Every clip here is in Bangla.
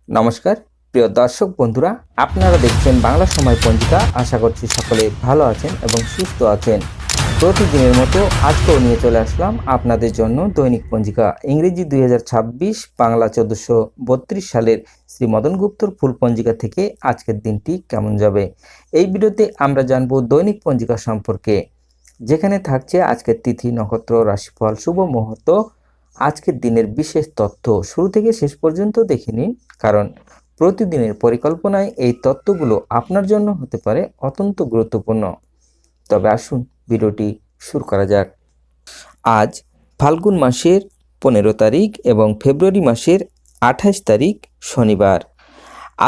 নমস্কার প্রিয় দর্শক বন্ধুরা, আপনারা দেখছেন বাংলা সময় পঞ্জিকা। আশা করছি সকলে ভালো আছেন এবং সুস্থ আছেন। প্রতিদিনের মতো আজকেও নিয়ে চলে আসলাম আপনাদের জন্য দৈনিক পঞ্জিকা। ইংরেজি 2026, বাংলা 1432 সালের শ্রী মদন গুপ্তর ফুল পঞ্জিকা থেকে আজকের দিনটি কেমন যাবে। এই ভিডিওতে আমরা জানব দৈনিক পঞ্জিকা সম্পর্কে, যেখানে থাকছে আজকের তিথি, নক্ষত্র, রাশিফল, শুভ মুহূর্ত, আজকের দিনের বিশেষ তথ্য। শুরু থেকে শেষ পর্যন্ত দেখে নিন, কারণ প্রতিদিনের পরিকল্পনায় এই তথ্যগুলো আপনার জন্য হতে পারে অত্যন্ত গুরুত্বপূর্ণ। তবে আসুন ভিডিওটি শুরু করা যাক। আজ ফাল্গুন মাসের 15 তারিখ এবং ফেব্রুয়ারি মাসের 28 তারিখ শনিবার।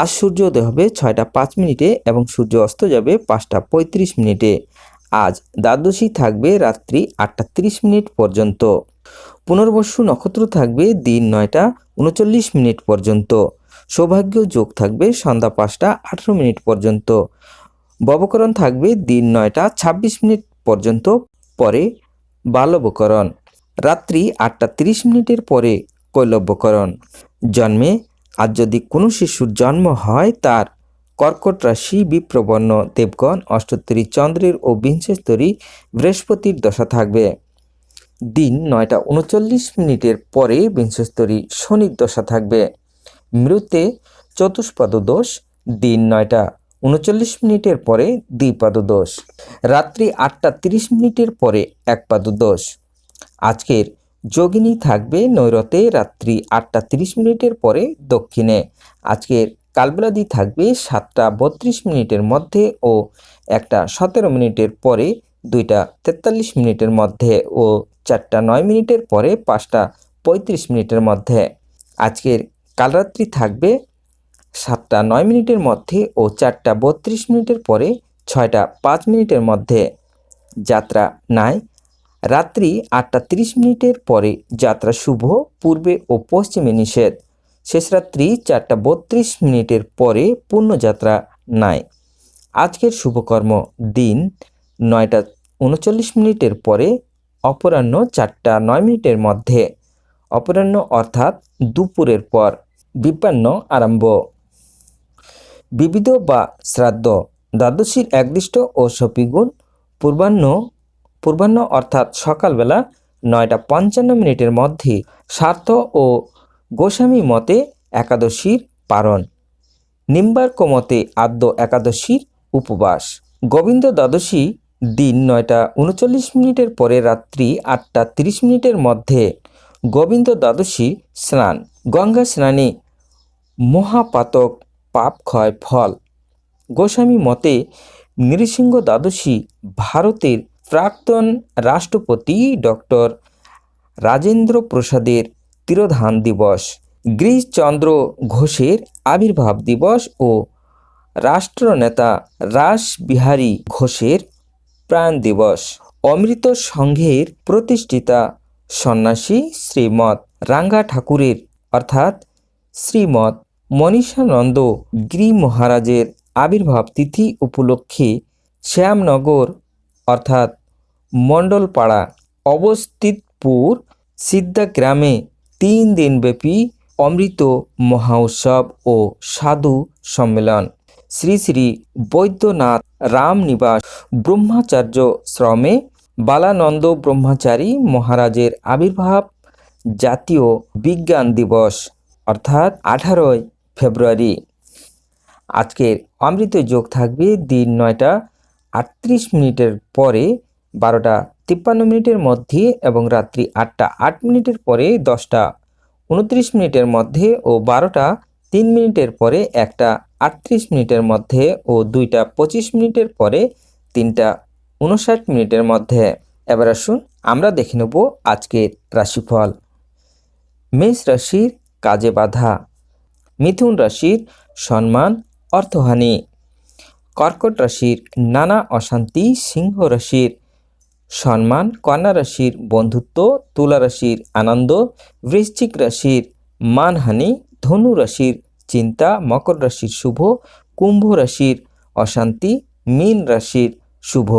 আজ সূর্যোদয় হবে 6টা 5 মিনিটে এবং সূর্য অস্ত যাবে 5টা 35 মিনিটে। আজ দ্বাদশী থাকবে রাত্রি 8টা 30 মিনিট পর্যন্ত। পুনর্বসু নক্ষত্র থাকবে দিন 9টা 39 মিনিট পর্যন্ত। সৌভাগ্য যোগ থাকবে সন্ধ্যা 5টা 18 মিনিট পর্যন্ত। ববকরণ থাকবে দিন 9টা 26 মিনিট পর্যন্ত, পরে বালবকরণ। রাত্রি 8টা 30 মিনিটের পরে কৈলব্যকরণ। জন্মে আজ যদি কোনো শিশুর জন্ম হয়, তার কর্কট রাশি, বিপ্রবর্ণ দেবগণ, অষ্টোত্তরী চন্দ্রের ও বিংশস্তরী বৃহস্পতির দশা থাকবে। দিন 9টা 39 মিনিটের পরে বিংশস্তরী শনির দশা থাকবে। মৃতে চতুষ্পাদ দোষ। দিন 9টা 39 মিনিটের পরে দ্বিপাদ দোষ। রাত্রি 8টা 30 মিনিটের পরে একপাদ দোষ। আজকের যোগিনী থাকবে নৈরতে রাত্রি 8টা 30 মিনিটের পরে দক্ষিণে। আজকের কালবেলাদি থাকবে 7টা 32 মিনিটের মধ্যে ও 1টা 17 মিনিটের পরে, 2টা 43 মিনিটের মধ্যে ও 4টা 9 মিনিটের পরে 5টা 35 মিনিটের মধ্যে। আজকের কালরাত্রি থাকবে 7টা 9 মিনিটের মধ্যে ও 4টা 32 মিনিটের পরে 6টা 5 মিনিটের মধ্যে। যাত্রা নাই। রাত্রি 8টা 30 মিনিটের পরে যাত্রা শুভ, পূর্বে ও পশ্চিমে নিষেধ। শেষ রাত্রি 4টা 32 মিনিটের পরে পূর্ণযাত্রা নাই। আজকের শুভকর্ম দিন 9টা 39 মিনিটের পরে অপরাহ্ন 4টা 9 মিনিটের মধ্যে। অপরাহ্ন অর্থাৎ দুপুরের পর বিপান্ন আরম্ভ। বিবিধ বা শ্রাদ্ধ। দ্বাদশীর একদৃষ্ট ও সপিগুণ। পূর্বাহ্ন অর্থাৎ সকালবেলা 9টা 55 মিনিটের মধ্যে স্বার্থ ও গোস্বামী মতে একাদশীর পারণ। নিম্বার্ক মতে আদ্য একাদশীর উপবাস। গোবিন্দ দ্বাদশী দিন 9টা 39 মিনিটের পরে রাত্রি 8টা 30 মিনিটের মধ্যে। গোবিন্দ দ্বাদশী স্নান। গঙ্গা স্নানে মহাপাতক পাপ ক্ষয় ফল। গোস্বামী মতে নৃসিংহ দ্বাদশী ভারতের প্রাক্তন রাষ্ট্রপতি ডক্টর রাজেন্দ্র প্রসাদের তিরোধান দিবস। গিরিশচন্দ্র ঘোষের আবির্ভাব দিবস ও রাষ্ট্রনেতা রাসবিহারী ঘোষের প্রাণ দিবস। অমৃত সংঘের প্রতিষ্ঠিতা সন্ন্যাসী শ্রীমৎ রাঙ্গা ঠাকুরের অর্থাৎ শ্রীমৎ মনীষানন্দ গিরি মহারাজের আবির্ভাব তিথি উপলক্ষে শ্যামনগর অর্থাৎ মণ্ডলপাড়া অবস্থিতপুর সিদ্ধা গ্রামে 3 দিনব্যাপী অমৃত মহোৎসব ও সাধু সম্মেলন। শ্রী শ্রী বৈদ্যনাথ রামনিবাস ব্রহ্মচার্য শ্রমে বালানন্দ ব্রহ্মচারী মহারাজের আবির্ভাব জাতীয় বিজ্ঞান দিবস অর্থাৎ 18ই ফেব্রুয়ারি। আজকের অমৃত যোগ থাকবে দিন 9টা 38 মিনিটের পরে 12টা 53 মিনিটের মধ্যে এবং রাত্রি 8টা 8 মিনিটের পরে 10টা 29 মিনিটের মধ্যে ও 12টা 3 মিনিটের পরে 1টা 38 মিনিটের মধ্যে ও 2টা 25 মিনিটের পরে 3টা 59 মিনিটের মধ্যে। এবার আসুন আমরা দেখে নেব আজকের রাশিফল। মেষ রাশির কাজে বাধা। মিথুন রাশির সম্মান অর্থহানি। কর্কট রাশির নানা অশান্তি। সিংহ রাশির সম্মান। কন্যা রাশির বন্ধুত্ব। তুলা রাশির আনন্দ। বৃশ্চিক রাশির মানহানি। ধনু রাশির চিন্তা। মকর রাশির শুভ। কুম্ভ রাশির অশান্তি। মীন রাশির শুভ।